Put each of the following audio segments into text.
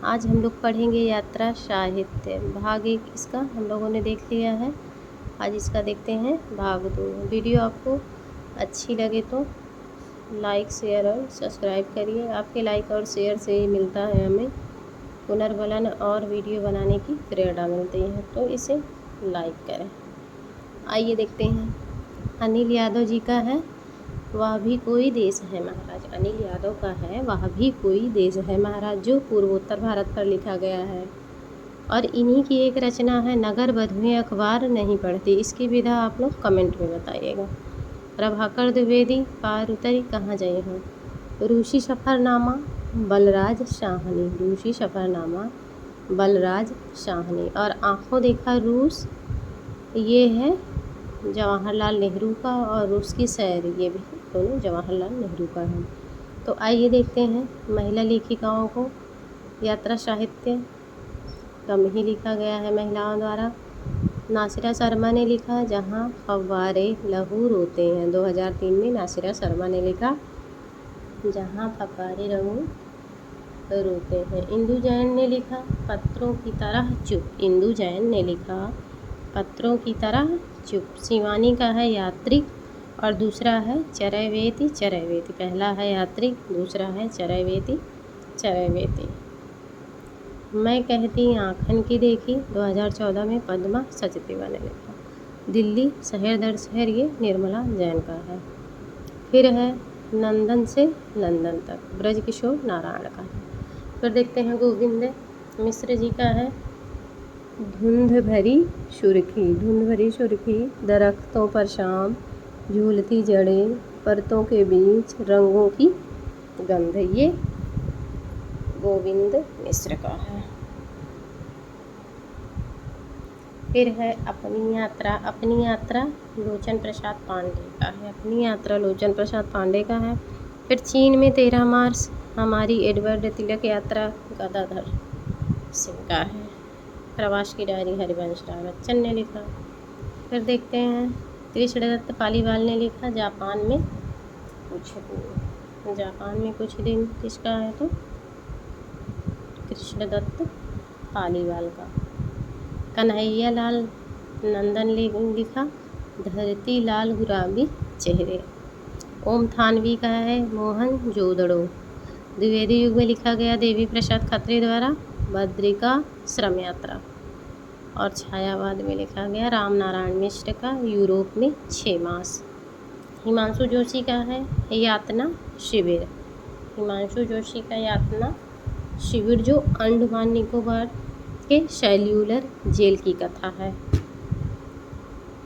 आज हम लोग पढ़ेंगे यात्रा साहित्य भाग 1। इसका हम लोगों ने देख लिया है। आज इसका देखते हैं भाग 2। वीडियो आपको अच्छी लगे तो लाइक शेयर और सब्सक्राइब करिए। आपके लाइक और शेयर से ही मिलता है हमें पुनर्बलन और वीडियो बनाने की प्रेरणा मिलती है, तो इसे लाइक करें। आइए देखते हैं। अनिल यादव जी का है वह भी कोई देश है महाराज। अनिल यादव का है वह भी कोई देश है महाराज, जो पूर्वोत्तर भारत पर लिखा गया है। और इन्हीं की एक रचना है नगर बधुएं अखबार नहीं पढ़ती। इसकी विधा आप लोग कमेंट में बताइएगा। प्रभाकर द्विवेदी पार उतरी कहाँ जाए हो। रूसी सफ़रनामा बलराज शाहनी। रूसी सफ़रनामा बलराज शाहनी। और आँखों देखा रूस, ये है जवाहरलाल नेहरू का। और रूस की सैर, ये भी दोनों जवाहरलाल नेहरू का है। तो आइए देखते हैं महिला लेखिकाओं को। यात्रा साहित्य कम ही लिखा गया है महिलाओं द्वारा। नासिरा शर्मा ने लिखा जहाँ फव्वारे लहू रोते हैं। 2003 में नासिरा शर्मा ने लिखा जहाँ फव्वारे लहू रोते हैं। इंदु जैन ने लिखा पत्रों की तरह चुप। इंदु जैन ने लिखा पत्रों की तरह चुप। शिवानी का है यात्रिक और दूसरा है चरैवेति चरैवेति। पहला है यात्रिक, दूसरा है चरैवेति चरैवेति। मैं कहती आँखन की देखी 2014 में पद्मा सचदेवा ने लिखा। दिल्ली शहर दर शहर, ये निर्मला जैन का है। फिर है नंदन से लंदन तक, ब्रजकिशोर नारायण का है। फिर देखते हैं गोविंद मिश्र जी का है धुंध भरी सुर्खी। धुंध भरी सुर्खी दरख्तों पर शाम, झूलती जड़ें, परतों के बीच रंगों की गंध, ये गोविंद मिश्र का है। फिर है अपनी यात्रा। अपनी यात्रा लोचन प्रसाद पांडे का है। अपनी यात्रा लोचन प्रसाद पांडे का है। फिर चीन में 13 मार्च हमारी एडवर्ड तिलक यात्रा गदाधर सिंह का है। प्रवास की डायरी हरिवंश राय बच्चन ने लिखा। फिर देखते हैं कृष्णदत्त पालीवाल ने लिखा जापान में कुछ दिन। जापान में कुछ दिन किसका है, तो कृष्णदत्त पालीवाल का। कन्हैया लाल नंदन ने लिखा धरती लाल गुलाबी चेहरे। ओम थानवी का है मोहन जोदड़ो। द्विवेदी युग में लिखा गया देवी प्रसाद खत्री द्वारा बद्रिका श्रम यात्रा। और छायावाद में लिखा गया राम नारायण मिश्र का यूरोप में 6 मास। हिमांशु जोशी का है यातना शिविर। हिमांशु जोशी का यातना शिविर, जो अंडमान निकोबार के सेल्यूलर जेल की कथा है।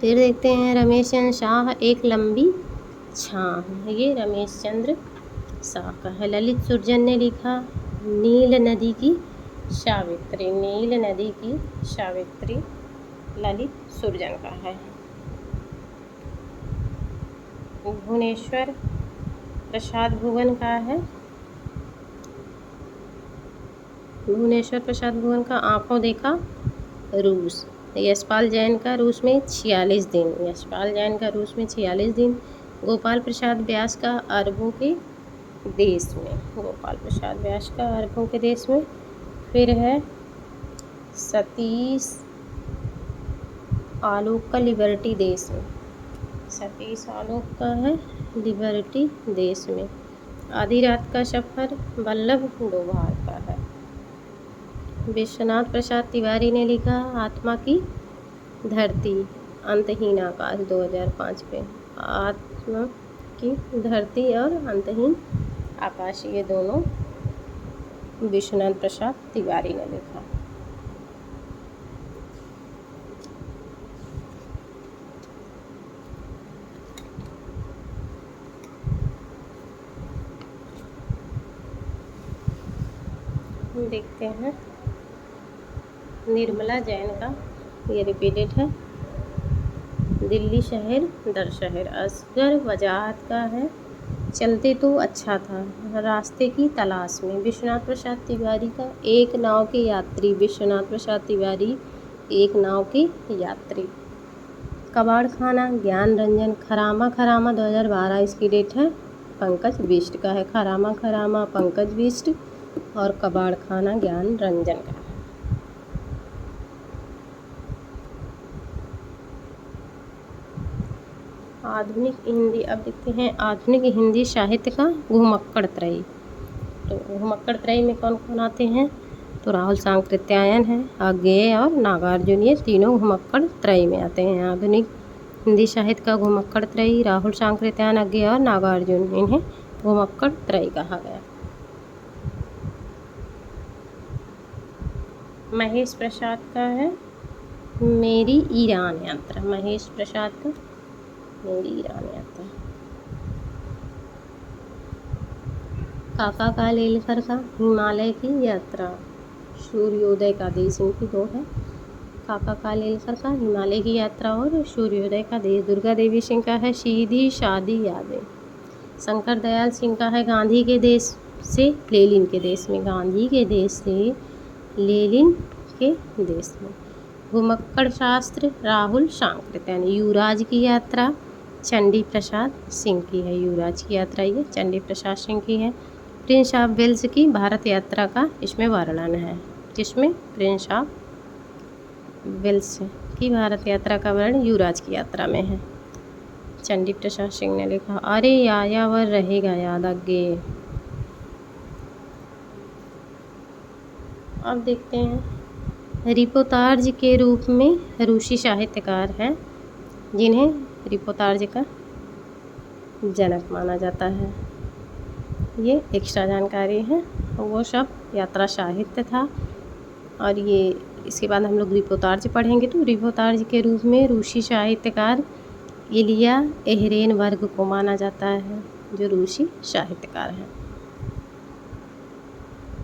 फिर देखते हैं रमेश चंद्र शाह एक लंबी छाह, ये रमेश चंद्र शाह का है। ललित सुरजन ने लिखा नील नदी की सावित्री। नील नदी की सावित्री ललित सुरजन का है। भुवनेश्वर प्रसाद भुवन का है। भुवनेश्वर प्रसाद भुवन का आँखों देखा रूस। यशपाल जैन का रूस में 46 दिन। यशपाल जैन का रूस में 46 दिन। गोपाल प्रसाद व्यास का अरबों के देश में। गोपाल प्रसाद व्यास का अरबों के देश में। फिर है सतीश आलोक का लिबर्टी देश में। सतीश आलोक का है लिबर्टी देश में। आधी रात का सफ़र वल्लभ डोभाल का है। विश्वनाथ प्रसाद तिवारी ने लिखा आत्मा की धरती अंतहीन आकाश 2005 पे। आत्मा की धरती और अंतहीन आकाश, ये दोनों विश्वनाथ प्रसाद तिवारी ने लिखा। देखते हैं निर्मला जैन का, ये रिपीटेड है दिल्ली शहर दर शहर। असगर वजाहत का है चलते तो अच्छा था रास्ते की तलाश में। विश्वनाथ प्रसाद तिवारी का एक नाव के यात्री। विश्वनाथ प्रसाद तिवारी एक नाव के यात्री। कबाड़ खाना ज्ञान रंजन। खरामा खरामा 2012 इसकी डेट है। पंकज बिष्ट का है। खरामा खरामा पंकज बिष्ट और कबाड़ खाना ज्ञान रंजन का। आधुनिक हिंदी, अब देखते हैं आधुनिक हिंदी साहित्य का घुमक्कड़ त्रयी। तो घुमक्कड़ त्रयी में कौन कौन आते हैं? तो राहुल सांकृत्यायन है, अज्ञेय और नागार्जुन, ये तीनों घुमक्कड़ त्रयी में आते हैं। आधुनिक हिंदी साहित्य का घुमक्कड़ त्रयी, राहुल सांकृत्यायन, अज्ञेय और नागार्जुन, इन्हें घुमक्कड़ त्रयी कहा गया। महेश प्रसाद का है मेरी ईरान यात्रा। महेश प्रसाद का मेरी ईरान यात्रा। काका कालेलकर का हिमालय की यात्रा। सूर्योदय का देश इनकी दो है। काका कालेलकर का हिमालय की यात्रा और सूर्योदय का देश। दुर्गा देवी सिंह का है सीधी सादी यादें। शंकर दयाल सिंह का है गांधी के देश से लेनिन के देश में। गांधी के देश से लेनिन के देश में। घुमक्कड़ शास्त्र राहुल सांकृत्यायन। युवराज की यात्रा चंडी प्रसाद सिंह की है। युवराज की यात्रा ये चंडी प्रसाद सिंह की है। प्रिंस ऑफ वेल्स की भारत यात्रा का इसमें वर्णन है। जिसमें प्रिंस ऑफ वेल्स की भारत यात्रा का वर्णन युवराज की यात्रा में है। चंडी प्रसाद सिंह ने लिखा। अरे यायावर रहेगा याद आगे। अब देखते हैं रिपोर्ताज के रूप में रूसी साहित्यकार हैं जिन्हें रिपोर्ताज का जनक माना जाता है। ये एक्स्ट्रा जानकारी है, वो सब यात्रा साहित्य था। और ये इसके बाद हम लोग रिपोर्ताज पढ़ेंगे। तो रिपोर्ताज के रूप में रूसी साहित्यकार इलिया एहरेनबर्ग को माना जाता है, जो रूसी साहित्यकार हैं।